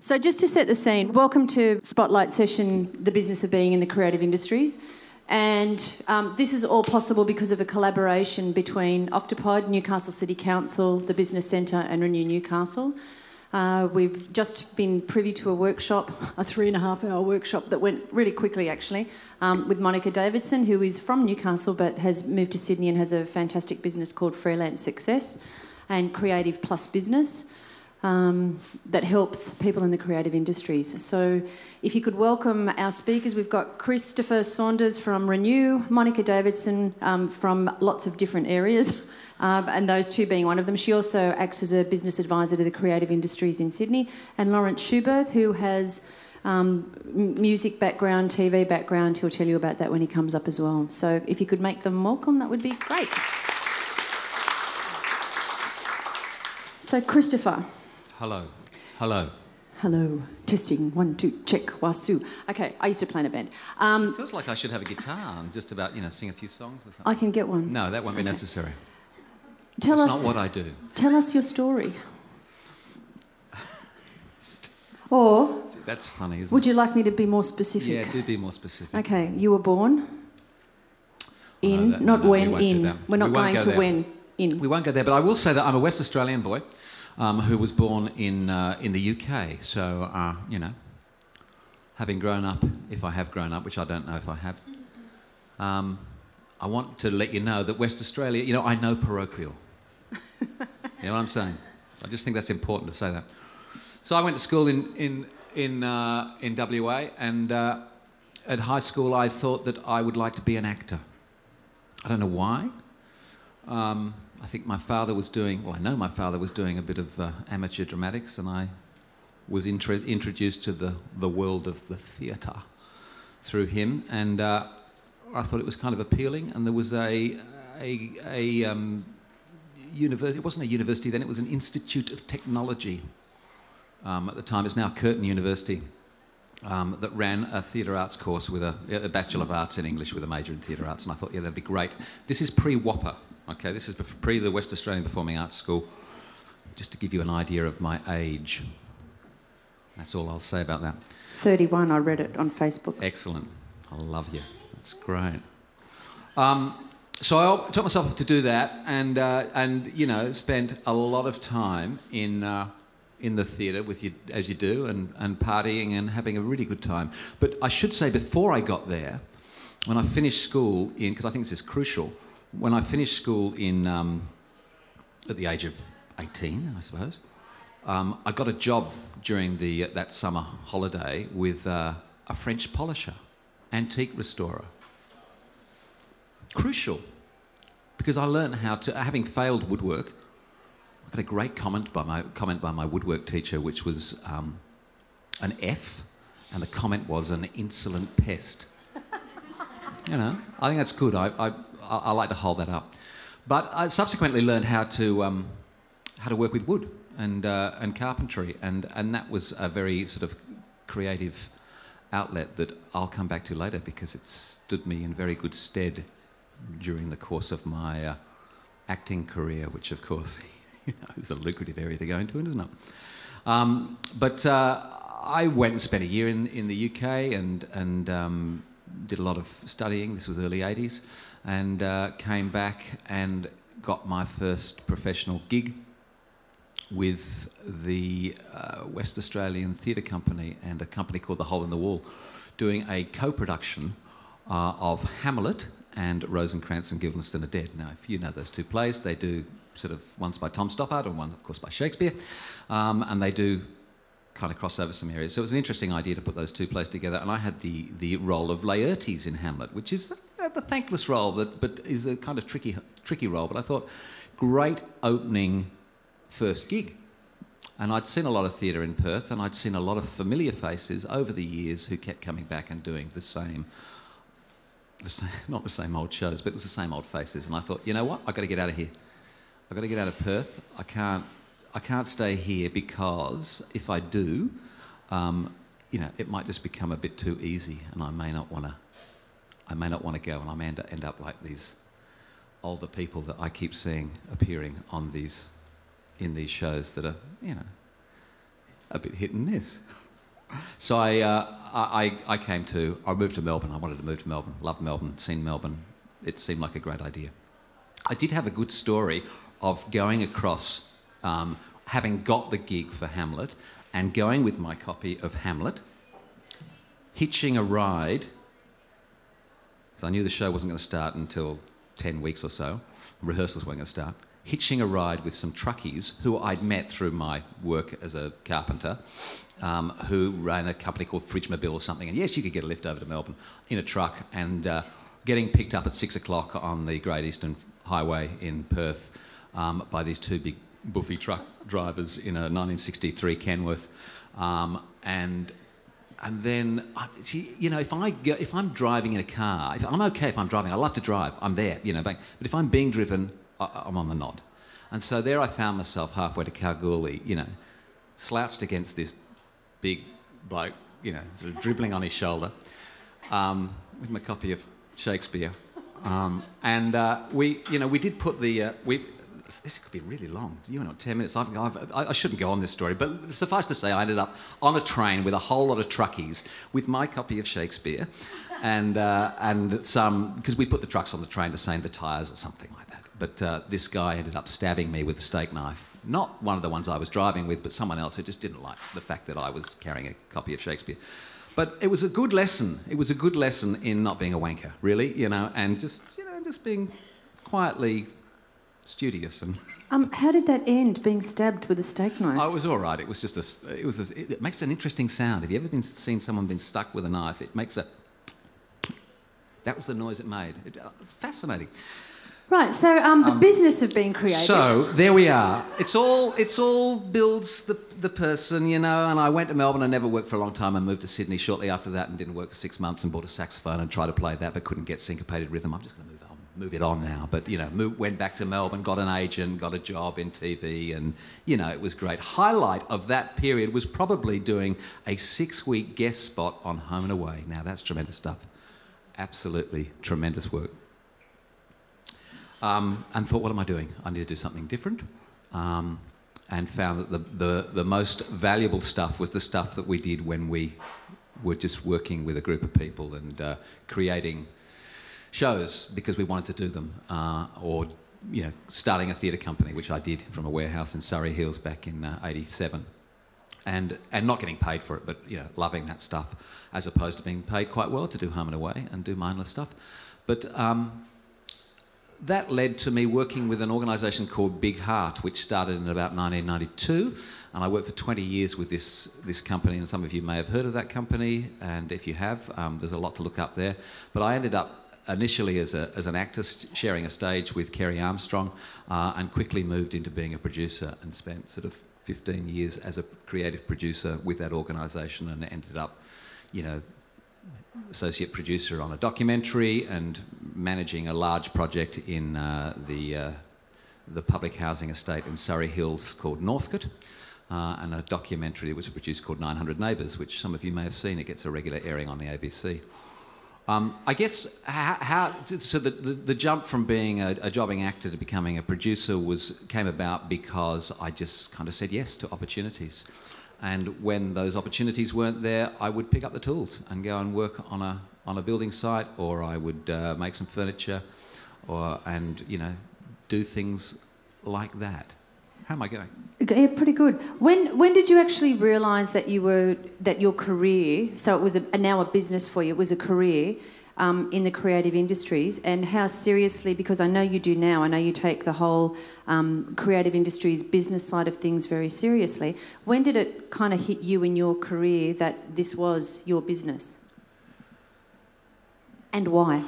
So just to set the scene, welcome to Spotlight Session, The Business of Being in the Creative Industries. And this is all possible because of a collaboration between Octapod, Newcastle City Council, the Business Centre and Renew Newcastle. We've just been privy to a workshop, a 3.5-hour workshop that went really quickly actually, with Monica Davidson, who is from Newcastle but has moved to Sydney and has a fantastic business called Freelance Success and Creative Plus Business. That helps people in the creative industries. So if you could welcome our speakers, we've got Christopher Saunders from Renew, Monica Davidson from lots of different areas, and those two being one of them. She also acts as a business advisor to the creative industries in Sydney, and Lawrence Schubert, who has music background, TV background. He'll tell you about that when he comes up as well. So if you could make them welcome, that would be great. So Christopher. Hello. Hello. Hello. Testing. 1, 2, check. Wasu. Okay, I used to play in a band. Feels like I should have a guitar and just about, sing a few songs or something. I can get one. No, that won't be necessary. Tell us. That's not what I do. Tell us your story. Or... That's funny, isn't it? Would you like me to be more specific? Yeah, do be more specific. Okay, you were born in, not when, in. We're not going to when, in. We won't go there, but I will say that I'm a West Australian boy. Who was born in the UK. So, having grown up, if I have grown up, which I don't know if I have, I want to let you know that West Australia, I know parochial. You know what I'm saying? I just think that's important to say that. So I went to school in WA, and at high school I thought that I would like to be an actor. I don't know why. I think my father was doing, I know my father was doing a bit of amateur dramatics, and I was introduced to the world of the theatre through him, and I thought it was kind of appealing. And there was a university, it wasn't a university then, it was an Institute of Technology at the time. It's now Curtin University, that ran a theatre arts course with a Bachelor of Arts in English with a major in theatre arts, and I thought, yeah, that'd be great. This is pre-WAPA. Okay, this is pre the West Australian Performing Arts School, just to give you an idea of my age. That's all I'll say about that. 31, I read it on Facebook. Excellent. I love you. That's great. So I taught myself to do that, and spent a lot of time in the theatre with you, as you do, and partying and having a really good time. But I should say, before I got there, when I finished school because I think this is crucial, when I finished school at the age of 18, I suppose, I got a job during that summer holiday with a French polisher, antique restorer. Crucial, because I learned how to, having failed woodwork, I got a great comment by my woodwork teacher, which was an F, and the comment was an insolent pest. I think that's good. I like to hold that up. But I subsequently learned how to work with wood and carpentry, and that was a very sort of creative outlet that I'll come back to later, because it stood me in very good stead during the course of my acting career, which of course is a lucrative area to go into, isn't it? But I went and spent a year in the UK and did a lot of studying. This was early 80s, and came back and got my first professional gig with the West Australian Theatre Company and a company called The Hole in the Wall, doing a co-production of Hamlet and Rosencrantz and Guildenstern are Dead. Now, if you know those two plays, they do sort of, one's by Tom Stoppard and one, of course, by Shakespeare, and they do kind of cross over some areas. So it was an interesting idea to put those two plays together, and I had the role of Laertes in Hamlet, which is the thankless role, but is a kind of tricky role. But I thought, great opening first gig. And I'd seen a lot of theatre in Perth, and I'd seen a lot of familiar faces over the years who kept coming back and doing the same, not the same old shows, but it was the same old faces. And I thought, you know what, I've got to get out of here. I've got to get out of Perth. I can't stay here, because if I do, it might just become a bit too easy, and I may not want to go, and I may end up like these older people that I keep seeing appearing in these shows that are, a bit hit and miss. So I moved to Melbourne. I wanted to move to Melbourne. Loved Melbourne, seen Melbourne. It seemed like a great idea. I did have a good story of going across, having got the gig for Hamlet and going with my copy of Hamlet, hitching a ride, because I knew the show wasn't going to start until 10 weeks or so. Rehearsals weren't going to start. Hitching a ride with some truckies who I'd met through my work as a carpenter, who ran a company called Fridge Mobile or something. And yes, you could get a lift over to Melbourne in a truck, and getting picked up at 6 o'clock on the Great Eastern Highway in Perth by these two big buffy truck drivers in a 1963 Kenworth. And then, you know, if I'm driving in a car, I'm okay if I'm driving. I love to drive. I'm there, you know. But if I'm being driven, I'm on the nod. And so there I found myself halfway to Kalgoorlie, you know, slouched against this big bloke, you know, sort of dribbling on his shoulder, with my copy of Shakespeare. We did put the... This could be really long. You know, 10 minutes. I shouldn't go on this story, but suffice to say, I ended up on a train with a whole lot of truckies with my copy of Shakespeare, and some, because we put the trucks on the train to save the tyres or something like that. But this guy ended up stabbing me with a steak knife. Not one of the ones I was driving with, but someone else who just didn't like the fact that I was carrying a copy of Shakespeare. But it was a good lesson. It was a good lesson in not being a wanker, really, you know, and just being quietly studious. And how did that end, being stabbed with a steak knife? Oh, it was all right. It was just it makes an interesting sound. Have you ever seen someone been stuck with a knife? It makes a... That was the noise it made. It's fascinating. Right, so the business of being creative. So there we are. It's all builds the person, you know. And I went to Melbourne. I never worked for a long time. I moved to Sydney shortly after that and didn't work for 6 months and bought a saxophone and tried to play that, but couldn't get syncopated rhythm. I'm just going to move it on now. But, you know, went back to Melbourne, got an agent, got a job in TV, and, you know, it was great. Highlight of that period was probably doing a 6-week guest spot on Home and Away. Now, that's tremendous stuff. Absolutely tremendous work. And thought, what am I doing? I need to do something different. And found that the most valuable stuff was the stuff that we did when we were just working with a group of people and creating shows because we wanted to do them, or, you know, starting a theatre company, which I did from a warehouse in Surrey Hills back in '87, and not getting paid for it, but, you know, loving that stuff as opposed to being paid quite well to do Home and Away and do mindless stuff. But that led to me working with an organisation called Big Heart, which started in about 1992, and I worked for 20 years with this company, and some of you may have heard of that company, and if you have, there's a lot to look up there. But I ended up initially as an actor sharing a stage with Kerry Armstrong, and quickly moved into being a producer and spent sort of 15 years as a creative producer with that organisation, and ended up, you know, associate producer on a documentary and managing a large project in the public housing estate in Surrey Hills called Northcote, and a documentary that was produced called 900 Neighbours, which some of you may have seen. It gets a regular airing on the ABC. I guess the jump from being a jobbing actor to becoming a producer came about because I just kind of said yes to opportunities. And when those opportunities weren't there, I would pick up the tools and go and work on a building site, or I would make some furniture, and, you know, do things like that. How am I going? Yeah, pretty good. When did you actually realise that your career, so it was now a business for you, it was a career in the creative industries, and how seriously, because I know you do now, I know you take the whole creative industries business side of things very seriously. When did it kind of hit you in your career that this was your business? And why?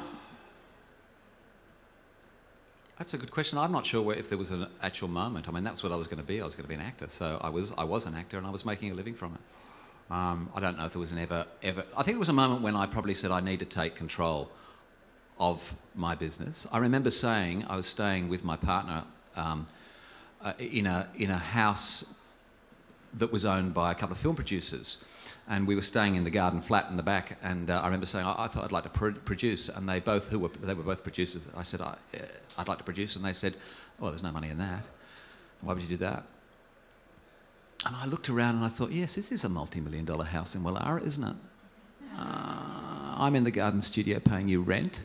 That's a good question. I'm not sure if there was an actual moment. I mean, that's what I was going to be. I was going to be an actor. So I was an actor, and I was making a living from it. I don't know if there was an ever... I think there was a moment when I probably said I need to take control of my business. I remember saying I was staying with my partner in a house that was owned by a couple of film producers, and we were staying in the garden flat in the back, and I remember saying I thought I'd like to produce, and they were both producers. I said I'd like to produce, and they said, well, there's no money in that. Why would you do that? And I looked around and I thought, yes, this is a multi-million-dollar house in Wallara, isn't it? I'm in the garden studio paying you rent.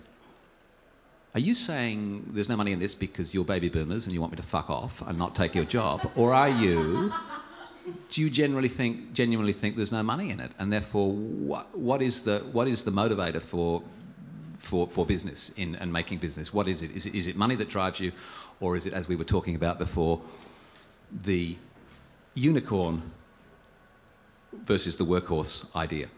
Are you saying there's no money in this because you're baby boomers and you want me to fuck off and not take your job? Or do you genuinely think there's no money in it? And therefore, what is the motivator for business and making business? What is it? Is it money that drives you? Or is it, as we were talking about before, the unicorn versus the workhorse idea?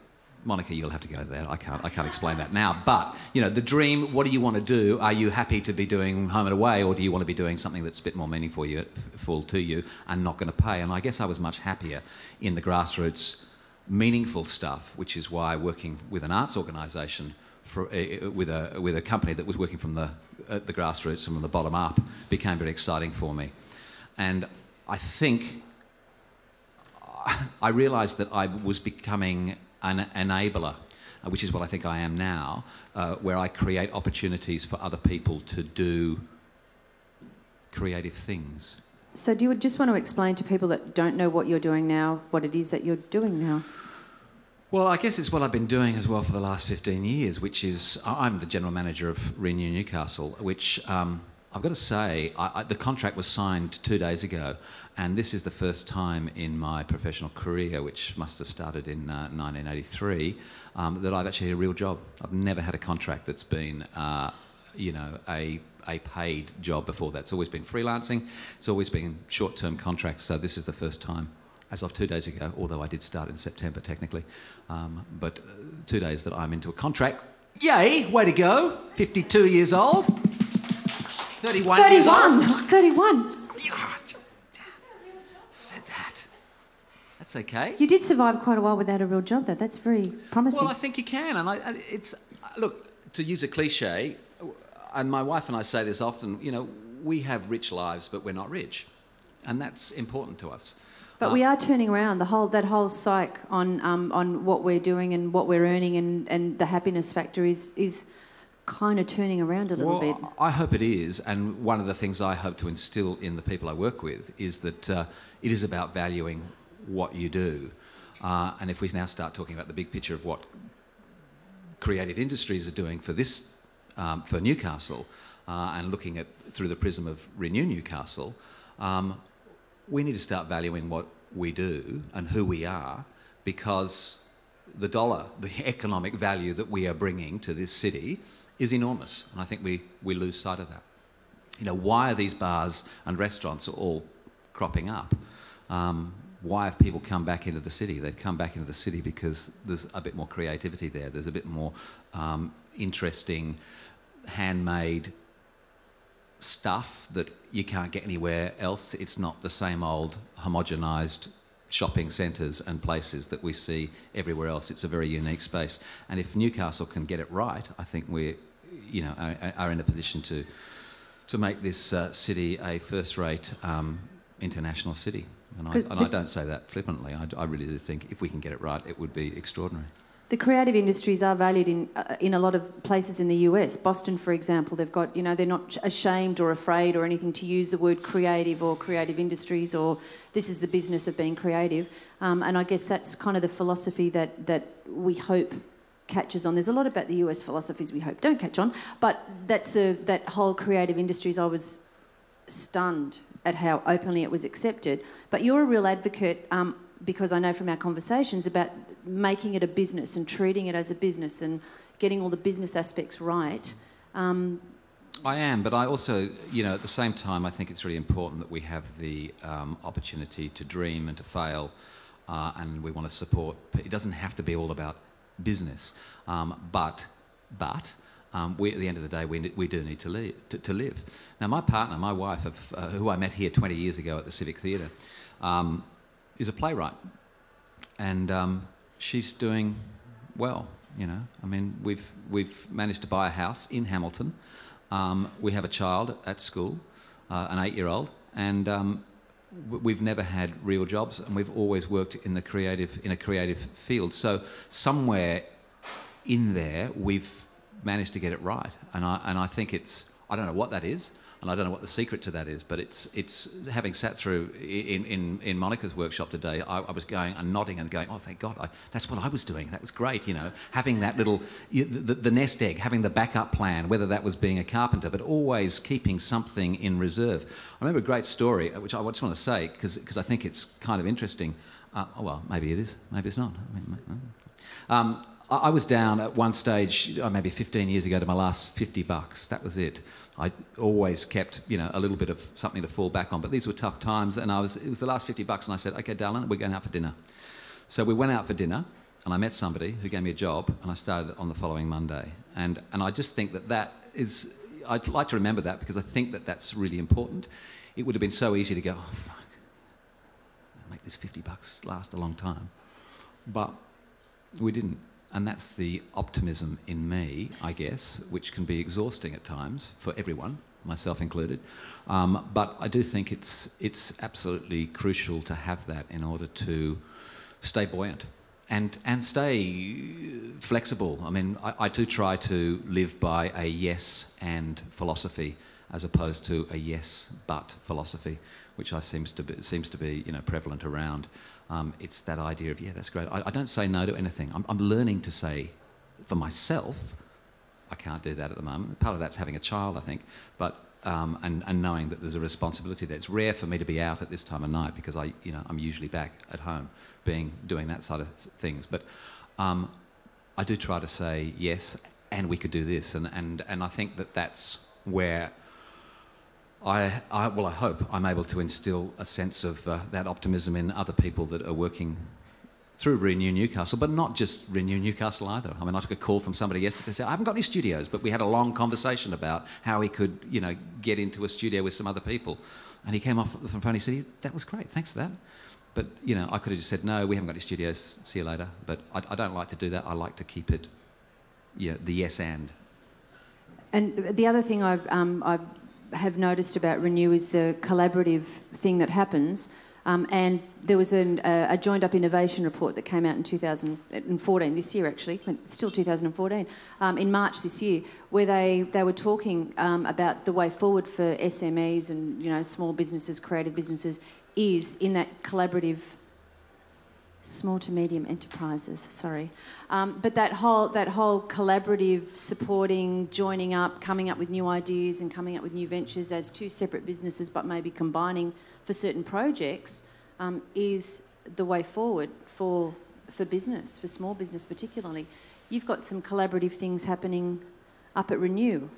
Monica, you'll have to go to that. I can't explain that now. But, you know, the dream, what do you want to do? Are you happy to be doing home and away, or do you want to be doing something that's a bit more meaningful to you and not going to pay? And I guess I was much happier in the grassroots, meaningful stuff, which is why working with an arts organisation, with a company that was working from the grassroots and from the bottom up, became very exciting for me. And I think I realised that I was becoming an enabler, which is what I think I am now, where I create opportunities for other people to do creative things. So do you just want to explain to people that don't know what you're doing now, what it is that you're doing now? Well, I guess it's what I've been doing as well for the last 15 years, which is I'm the general manager of Renew Newcastle, which I've got to say, the contract was signed 2 days ago, and this is the first time in my professional career, which must have started in 1983, that I've actually had a real job. I've never had a contract that's been, you know, a paid job before that. It's always been freelancing. It's always been short-term contracts. So this is the first time, as of 2 days ago, although I did start in September technically, but 2 days that I'm into a contract. Yay! Way to go! 52 years old. 31 years old. 31. Said that. That's okay. You did survive quite a while without a real job, though. That's very promising. Well, I think you can, and look, to use a cliche, and my wife and I say this often. You know, we have rich lives, but we're not rich, and that's important to us. But we are turning around that whole psyche on what we're doing and what we're earning, and the happiness factor is kind of turning around a little bit. I hope it is, and one of the things I hope to instill in the people I work with is that it is about valuing what you do. And if we now start talking about the big picture of what creative industries are doing for this, for Newcastle, and looking at through the prism of Renew Newcastle, we need to start valuing what we do and who we are, because the dollar, the economic value that we are bringing to this city is enormous, and I think we lose sight of that. You know, why are these bars and restaurants all cropping up? Why have people come back into the city? They've come back into the city because there's a bit more creativity there. There's a bit more interesting, handmade stuff that you can't get anywhere else. It's not the same old homogenised shopping centres and places that we see everywhere else. It's a very unique space. And if Newcastle can get it right, I think we, you know, are in a position to make this city a first-rate international city. And I don't say that flippantly. I really do think if we can get it right, it would be extraordinary. The creative industries are valued in a lot of places in the US. Boston, for example, they've got, you know, they're not ashamed or afraid or anything to use the word creative or creative industries, or this is the business of being creative. And I guess that's kind of the philosophy that we hope catches on. There's a lot about the US philosophies we hope don't catch on, but that's that whole creative industries. I was stunned at how openly it was accepted. But you're a real advocate, because I know from our conversations about making it a business and treating it as a business and getting all the business aspects right. I am, but I also, you know, at the same time, I think it's really important that we have the opportunity to dream and to fail, and we want to support. It doesn't have to be all about business, but we, at the end of the day, we do need to live. Now, my partner, my wife, who I met here 20 years ago at the Civic Theatre, is a playwright, and she's doing well. You know, I mean, we've managed to buy a house in Hamilton. We have a child at school, an 8-year-old, and we've never had real jobs, and we've always worked in a creative field. So somewhere in there, we've managed to get it right, and I think I don't know what that is, And I don't know what the secret to that is, but it's having sat through in Monica's workshop today, I was going and nodding and going, oh, thank God, that's what I was doing. That was great, you know, having that little, the nest egg, having the backup plan, whether that was being a carpenter, but always keeping something in reserve. I remember a great story, which I just want to say, because I think it's kind of interesting. Well, maybe it is, maybe it's not. I was down at one stage, maybe 15 years ago, to my last $50. That was it. I always kept, you know, a little bit of something to fall back on, but these were tough times, and it was the last $50, and I said, okay, darling, we're going out for dinner. So we went out for dinner, and I met somebody who gave me a job, and I started on the following Monday. And I just think that is, I'd like to remember that, because I think that that's really important. It would have been so easy to go, oh, fuck, I'll make this $50 last a long time. But we didn't. And that's the optimism in me, I guess, which can be exhausting at times for everyone, myself included. But I do think it's absolutely crucial to have that in order to stay buoyant and stay flexible. I mean, I do try to live by a yes and philosophy as opposed to a yes but philosophy, which seems to be you know, prevalent around. It's that idea of, yeah, that's great. I don't say no to anything. I'm learning to say, for myself, I can't do that at the moment. Part of that's having a child, I think, but and knowing that there's a responsibility there. It's rare for me to be out at this time of night because I'm usually back at home, doing that side of things. But I do try to say yes, and we could do this, and I think that's where I hope I'm able to instill a sense of that optimism in other people that are working through Renew Newcastle, but not just Renew Newcastle either. I mean, I took a call from somebody yesterday, said, I haven't got any studios, but we had a long conversation about how he could, you know, get into a studio with some other people. And he came off the phone, he said, that was great, thanks for that. But, you know, I could have just said, no, we haven't got any studios, see you later. But I don't like to do that. I like to keep it, yeah, the yes and. And the other thing I have noticed about Renew is the collaborative thing that happens. And there was a joined-up innovation report that came out in 2014, this year actually, still 2014, in March this year, where they were talking about the way forward for SMEs and, you know, small businesses, creative businesses, is in that collaborative, small to medium enterprises, sorry. But that whole collaborative, supporting, joining up, coming up with new ideas and coming up with new ventures as two separate businesses but maybe combining for certain projects is the way forward for business, for small business particularly. You've got some collaborative things happening up at Renew.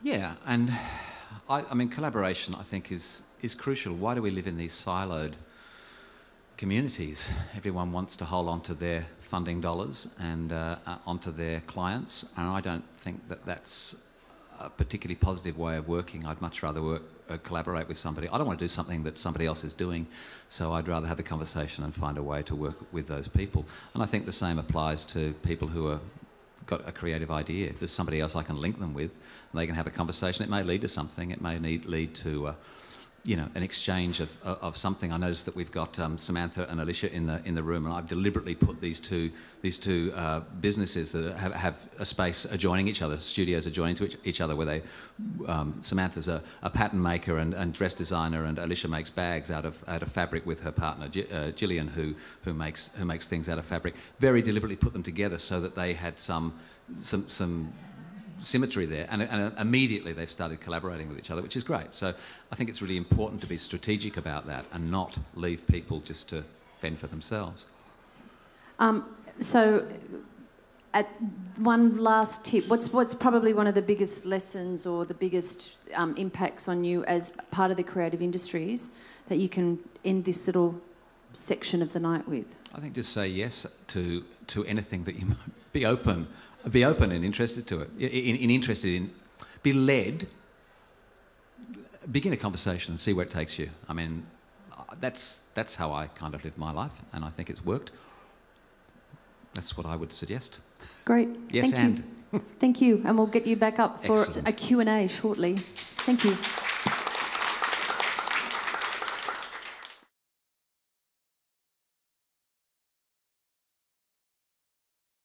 Yeah, and I mean, collaboration I think is crucial. Why do we live in these siloed communities? Everyone wants to hold on to their funding dollars and onto their clients, and I don't think that that's a particularly positive way of working. I'd much rather collaborate with somebody. I don't want to do something that somebody else is doing, so I'd rather have the conversation and find a way to work with those people. And I think the same applies to people who are got a creative idea. If there's somebody else I can link them with, and they can have a conversation, it may lead to something. It may lead to you know, an exchange of something. I noticed that we've got Samantha and Alicia in the room, and I've deliberately put these two businesses that have a space adjoining each other, studios adjoining to each other, where they Samantha's a pattern maker and dress designer, and Alicia makes bags out of fabric with her partner Gillian, who makes things out of fabric. Very deliberately put them together so that they had some symmetry there, and immediately they've started collaborating with each other, which is great. So I think it's really important to be strategic about that and not leave people just to fend for themselves. So, at one last tip, what's probably one of the biggest lessons or the biggest impacts on you as part of the creative industries that you can end this little section of the night with? I think just say yes to anything that you might be open. Be open and interested to it. Be led. Begin a conversation and see where it takes you. I mean, that's how I kind of live my life, and I think it's worked. That's what I would suggest. Great. Yes, Thank you. Thank you, and we'll get you back up for a Q&A shortly. Thank you.